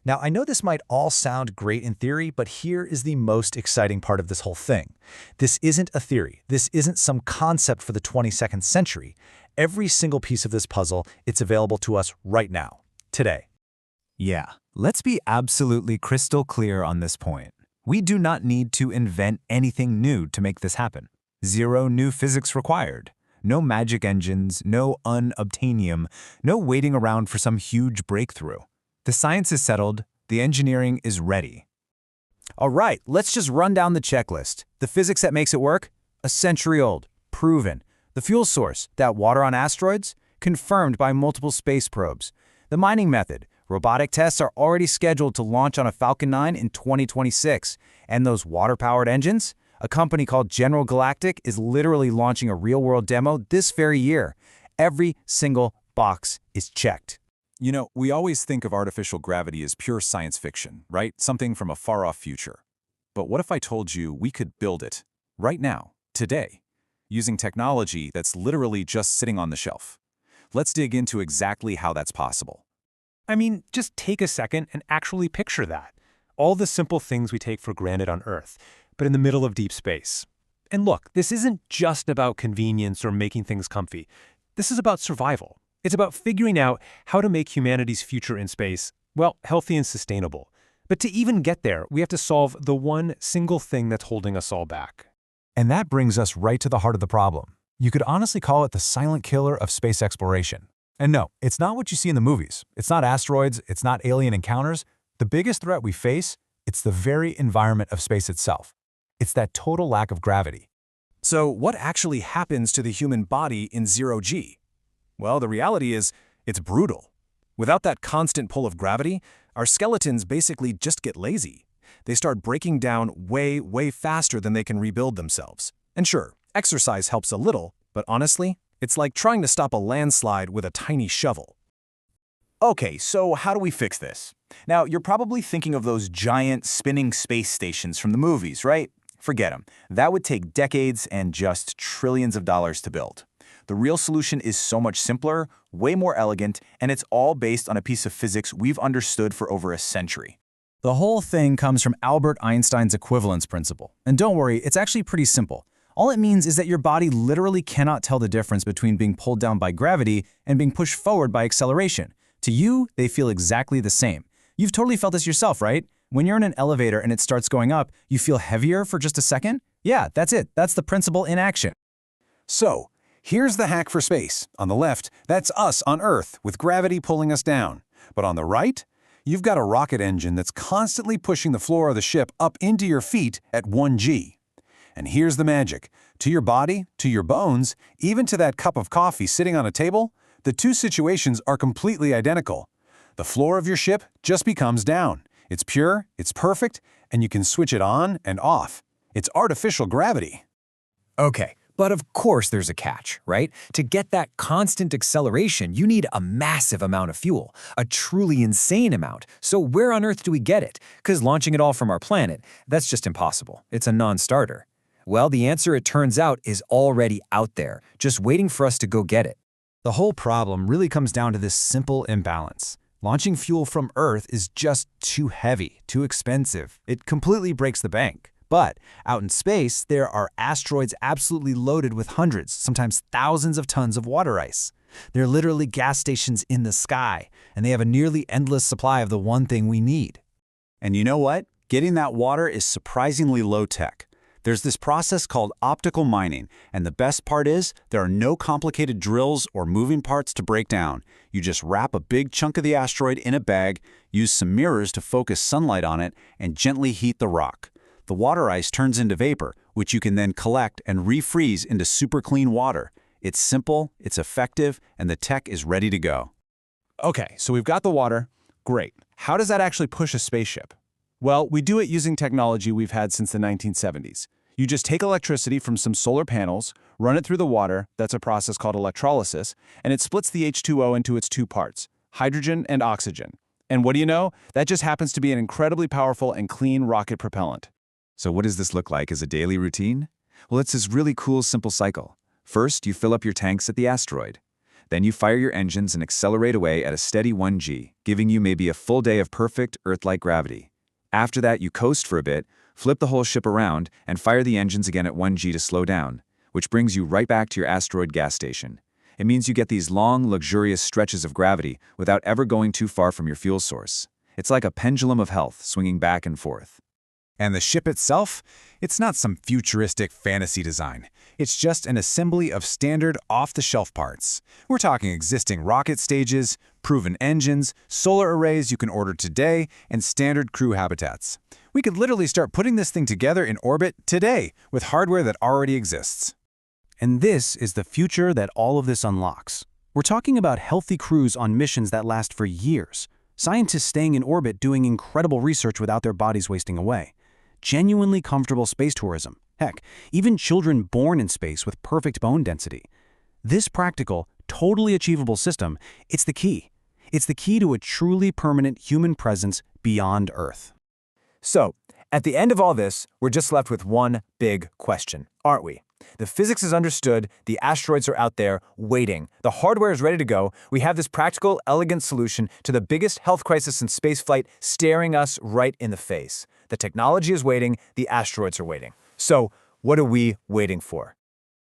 Now, I know this might all sound great in theory, but here is the most exciting part of this whole thing. This isn't a theory. This isn't some concept for the 22nd century. Every single piece of this puzzle, it's available to us right now, today. Yeah, let's be absolutely crystal clear on this point. We do not need to invent anything new to make this happen. Zero new physics required. No magic engines, no unobtainium, no waiting around for some huge breakthrough. The science is settled, the engineering is ready. All right, let's just run down the checklist. The physics that makes it work? A century old, proven. The fuel source, that water on asteroids? Confirmed by multiple space probes. The mining method, robotic tests are already scheduled to launch on a Falcon 9 in 2026. And those water-powered engines? A company called General Galactic is literally launching a real-world demo this very year. Every single box is checked. You know, we always think of artificial gravity as pure science fiction, right? Something from a far-off future. But what if I told you we could build it right now, today, using technology that's literally just sitting on the shelf? Let's dig into exactly how that's possible. I mean, just take a second and actually picture that. All the simple things we take for granted on Earth, but in the middle of deep space. And look, this isn't just about convenience or making things comfy. This is about survival. It's about figuring out how to make humanity's future in space, well, healthy and sustainable. But to even get there, we have to solve the one single thing that's holding us all back. And that brings us right to the heart of the problem. You could honestly call it the silent killer of space exploration. And no, it's not what you see in the movies. It's not asteroids, it's not alien encounters. The biggest threat we face, it's the very environment of space itself. It's that total lack of gravity. So what actually happens to the human body in zero-G? Well, the reality is, it's brutal. Without that constant pull of gravity, our skeletons basically just get lazy. They start breaking down way, way faster than they can rebuild themselves. And sure, exercise helps a little, but honestly, it's like trying to stop a landslide with a tiny shovel. Okay, so how do we fix this? Now, you're probably thinking of those giant spinning space stations from the movies, right? Forget them. That would take decades and just trillions of dollars to build. The real solution is so much simpler, way more elegant, and it's all based on a piece of physics we've understood for over a century. The whole thing comes from Albert Einstein's equivalence principle. And don't worry, it's actually pretty simple. All it means is that your body literally cannot tell the difference between being pulled down by gravity and being pushed forward by acceleration. To you, they feel exactly the same. You've totally felt this yourself, right? When you're in an elevator and it starts going up, you feel heavier for just a second? Yeah, that's it. That's the principle in action. So, here's the hack for space. On the left, that's us on Earth with gravity pulling us down. But on the right, you've got a rocket engine that's constantly pushing the floor of the ship up into your feet at 1G. And here's the magic. To your body, to your bones, even to that cup of coffee sitting on a table, the two situations are completely identical. The floor of your ship just becomes down. It's pure, it's perfect, and you can switch it on and off. It's artificial gravity. Okay, but of course there's a catch, right? To get that constant acceleration, you need a massive amount of fuel, a truly insane amount. So where on Earth do we get it? Because launching it all from our planet, that's just impossible. It's a non-starter. Well, the answer, it turns out, is already out there, just waiting for us to go get it. The whole problem really comes down to this simple imbalance. Launching fuel from Earth is just too heavy, too expensive. It completely breaks the bank. But out in space, there are asteroids absolutely loaded with hundreds, sometimes thousands of tons of water ice. They're literally gas stations in the sky, and they have a nearly endless supply of the one thing we need. And you know what? Getting that water is surprisingly low-tech. There's this process called optical mining, and the best part is there are no complicated drills or moving parts to break down. You just wrap a big chunk of the asteroid in a bag, use some mirrors to focus sunlight on it, and gently heat the rock. The water ice turns into vapor, which you can then collect and refreeze into super clean water. It's simple, it's effective, and the tech is ready to go. Okay, so we've got the water. Great. How does that actually push a spaceship? Well, we do it using technology we've had since the 1970s. You just take electricity from some solar panels, run it through the water, that's a process called electrolysis, and it splits the H2O into its two parts, hydrogen and oxygen. And what do you know? That just happens to be an incredibly powerful and clean rocket propellant. So what does this look like as a daily routine? Well, it's this really cool, simple cycle. First, you fill up your tanks at the asteroid. Then you fire your engines and accelerate away at a steady 1g, giving you maybe a full day of perfect Earth-like gravity. After that, you coast for a bit, flip the whole ship around, and fire the engines again at 1g to slow down, which brings you right back to your asteroid gas station. It means you get these long, luxurious stretches of gravity without ever going too far from your fuel source. It's like a pendulum of health swinging back and forth. And the ship itself? It's not some futuristic fantasy design. It's just an assembly of standard off-the-shelf parts. We're talking existing rocket stages, proven engines, solar arrays you can order today, and standard crew habitats. We could literally start putting this thing together in orbit today with hardware that already exists. And this is the future that all of this unlocks. We're talking about healthy crews on missions that last for years. Scientists staying in orbit doing incredible research without their bodies wasting away. Genuinely comfortable space tourism. Heck, even children born in space with perfect bone density. This practical, totally achievable system, it's the key. It's the key to a truly permanent human presence beyond Earth. So, at the end of all this, we're just left with one big question, aren't we? The physics is understood, the asteroids are out there, waiting. The hardware is ready to go. We have this practical, elegant solution to the biggest health crisis in spaceflight staring us right in the face. The technology is waiting, the asteroids are waiting. So, what are we waiting for?